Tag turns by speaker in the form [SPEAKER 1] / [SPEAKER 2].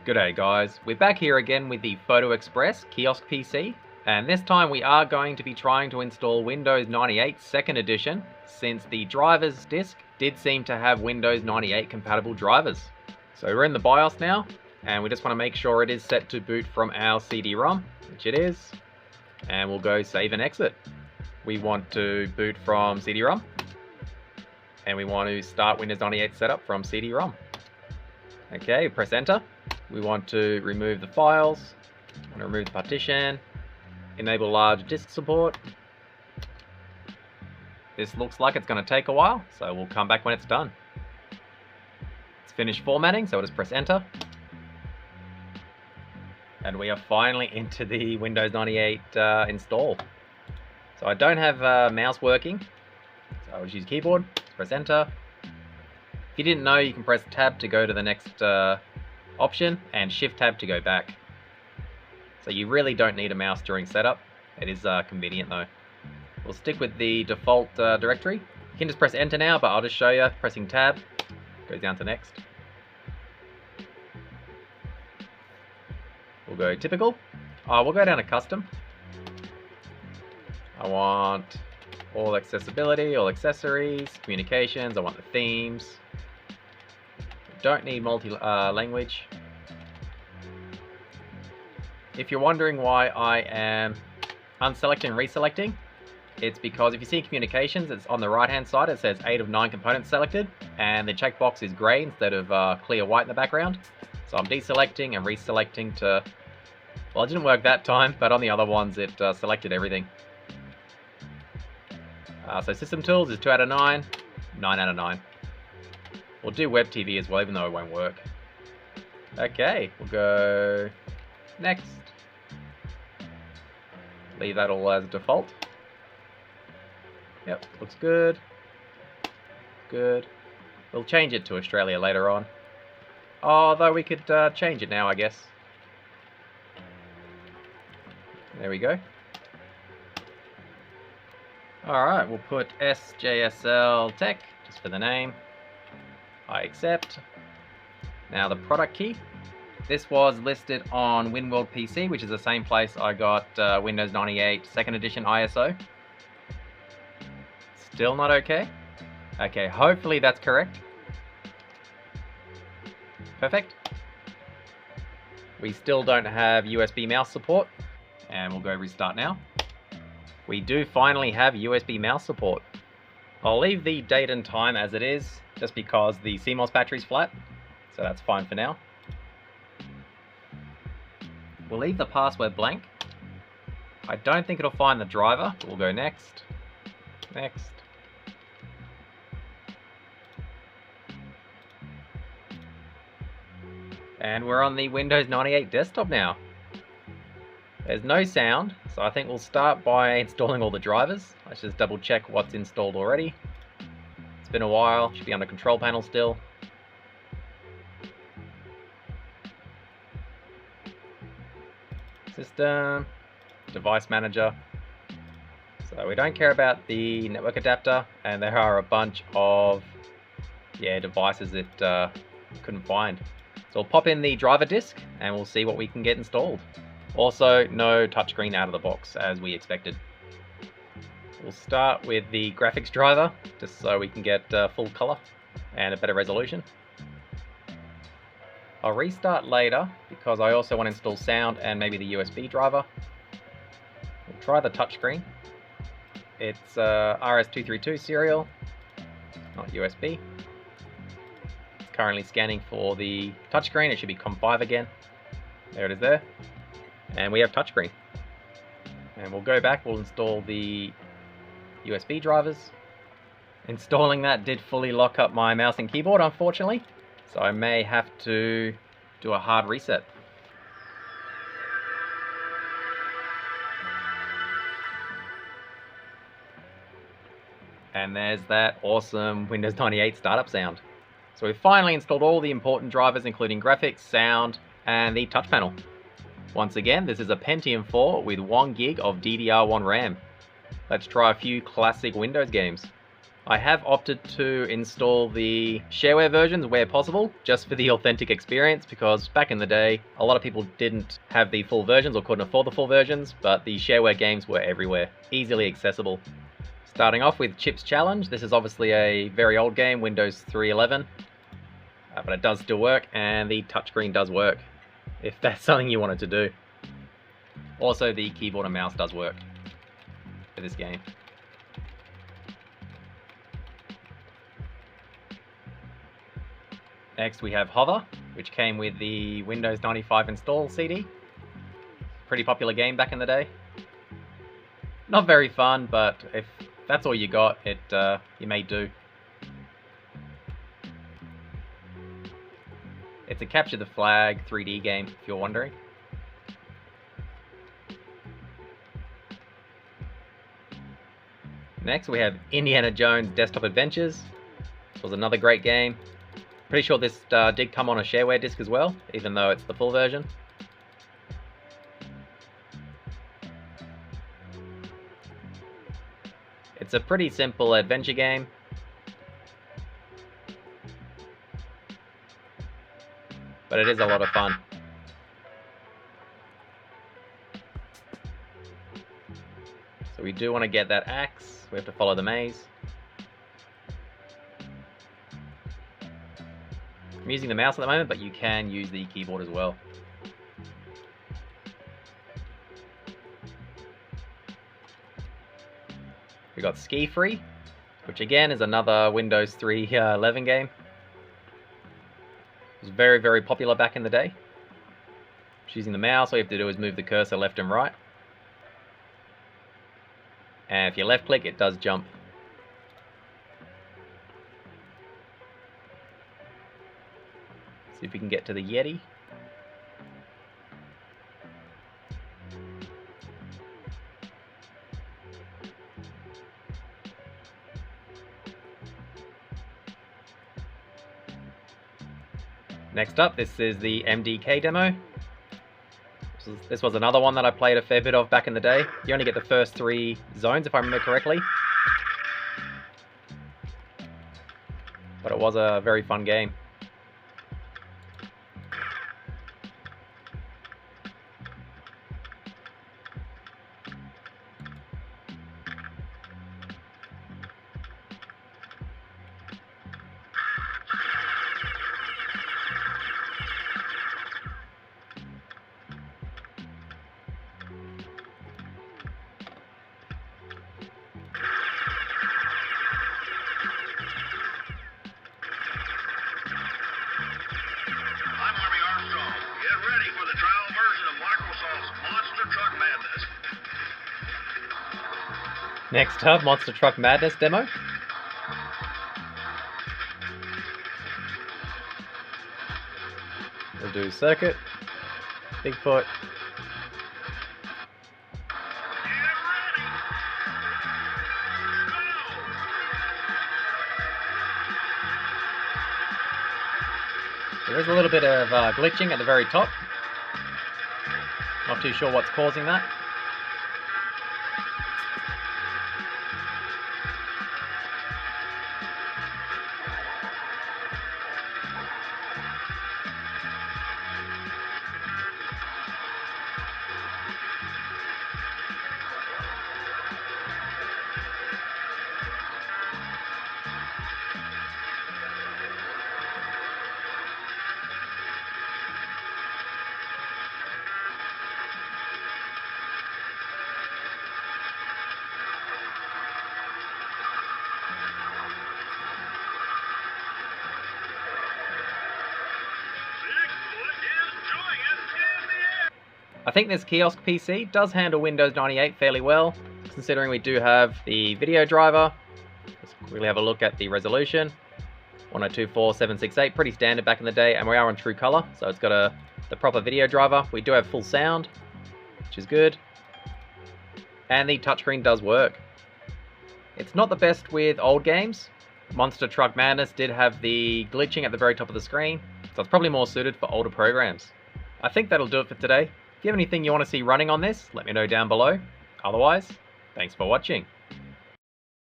[SPEAKER 1] G'day guys, we're back here again with the Photo Express Kiosk PC, and this time we are going to be trying to install Windows 98 2nd Edition, since the drivers disk did seem to have Windows 98 compatible drivers. So we're in the BIOS now, and we just want to make sure it is set to boot from our CD-ROM, which it is, and we'll go save and exit. We want to boot from CD-ROM, and we want to start Windows 98 setup from CD-ROM. Okay, press enter. We want to remove the files, want to remove the partition, enable large disk support. This looks like it's going to take a while, so we'll come back when it's done. It's finished formatting, so we'll just press enter. And we are finally into the Windows 98 install. So I don't have mouse working, so I'll just use keyboard, press enter. If you didn't know, you can press tab to go to the next option and shift tab to go back. So you really don't need a mouse during setup. It is convenient though. We'll stick with the default directory. You can just press enter now, but I'll just show you. Pressing tab goes down to next. We'll go typical. We'll go down to custom. I want all accessibility, all accessories, communications. I want the themes. Don't need multi-language. If you're wondering why I am unselecting and reselecting, it's because if you see communications, it's on the right hand side. It says 8 of 9 components selected, and the checkbox is grey instead of clear white in the background. So I'm deselecting and reselecting to, well, it didn't work that time, but on the other ones it selected everything. So system tools is 2 out of 9, 9 out of 9. We'll do web TV as well, even though it won't work. Okay, we'll go next. Leave that all as default. Yep, looks good. Good. We'll change it to Australia later on. Although we could change it now, I guess. There we go. Alright, we'll put SJSL Tech, just for the name. I accept. Now the product key. This was listed on WinWorld PC, which is the same place I got Windows 98 2nd Edition ISO. Still not okay? Okay, hopefully that's correct. Perfect. We still don't have USB mouse support, and we'll go restart now. We do finally have USB mouse support. I'll leave the date and time as it is, just because the CMOS battery's flat, so that's fine for now. We'll leave the password blank. I don't think it'll find the driver, but we'll go next, next. And we're on the Windows 98 desktop now. There's no sound, so I think we'll start by installing all the drivers. Let's just double check what's installed already. It's been a while, should be on the control panel still. System, device manager. So we don't care about the network adapter, and there are a bunch of devices that couldn't find. So we'll pop in the driver disk and we'll see what we can get installed. Also, no touchscreen out of the box as we expected. We'll start with the graphics driver, just so we can get full color and a better resolution. I'll restart later because I also want to install sound and maybe the USB driver. We'll try the touchscreen. It's RS232 serial, not USB. It's currently scanning for the touchscreen. It should be COM5 again. There it is there. And we have touchscreen. And we'll go back, we'll install the USB drivers. Installing that did fully lock up my mouse and keyboard, unfortunately. So I may have to do a hard reset. And there's that awesome Windows 98 startup sound. So we've finally installed all the important drivers, including graphics, sound, and the touch panel. Once again, this is a Pentium 4 with 1 gig of DDR1 RAM. Let's try a few classic Windows games. I have opted to install the shareware versions where possible, just for the authentic experience, because back in the day, a lot of people didn't have the full versions or couldn't afford the full versions, but the shareware games were everywhere, easily accessible. Starting off with Chips Challenge, this is obviously a very old game, Windows 3.11, but it does still work, and the touchscreen does work, if that's something you wanted to do. Also, the keyboard and mouse does work for this game. Next we have Hover, which came with the Windows 95 install CD. Pretty popular game back in the day. Not very fun, but if that's all you got, you may do. It's a capture the flag 3D game, if you're wondering. Next we have Indiana Jones Desktop Adventures. This was another great game. Pretty sure this did come on a shareware disc as well, even though it's the full version. It's a pretty simple adventure game. But it is a lot of fun. So we do want to get that axe. We have to follow the maze. I'm using the mouse at the moment, but you can use the keyboard as well. We got SkiFree, which again is another Windows 3.11 game. It was very, very popular back in the day. Just using the mouse, all you have to do is move the cursor left and right. And if you left click, it does jump. See if we can get to the Yeti. Next up, this is the MDK Demo. This was another one that I played a fair bit of back in the day. You only get the first 3 zones, if I remember correctly. But it was a very fun game. Next up, Monster Truck Madness demo. We'll do Circuit, Bigfoot. There is a little bit of glitching at the very top. Not too sure what's causing that. I think this Kiosk PC does handle Windows 98 fairly well, considering we do have the video driver. Let's quickly have a look at the resolution. 1024x768, pretty standard back in the day, and we are on true color, so it's got the proper video driver. We do have full sound, which is good. And the touchscreen does work. It's not the best with old games. Monster Truck Madness did have the glitching at the very top of the screen, so it's probably more suited for older programs. I think that'll do it for today. If you have anything you want to see running on this, let me know down below. Otherwise, thanks for watching.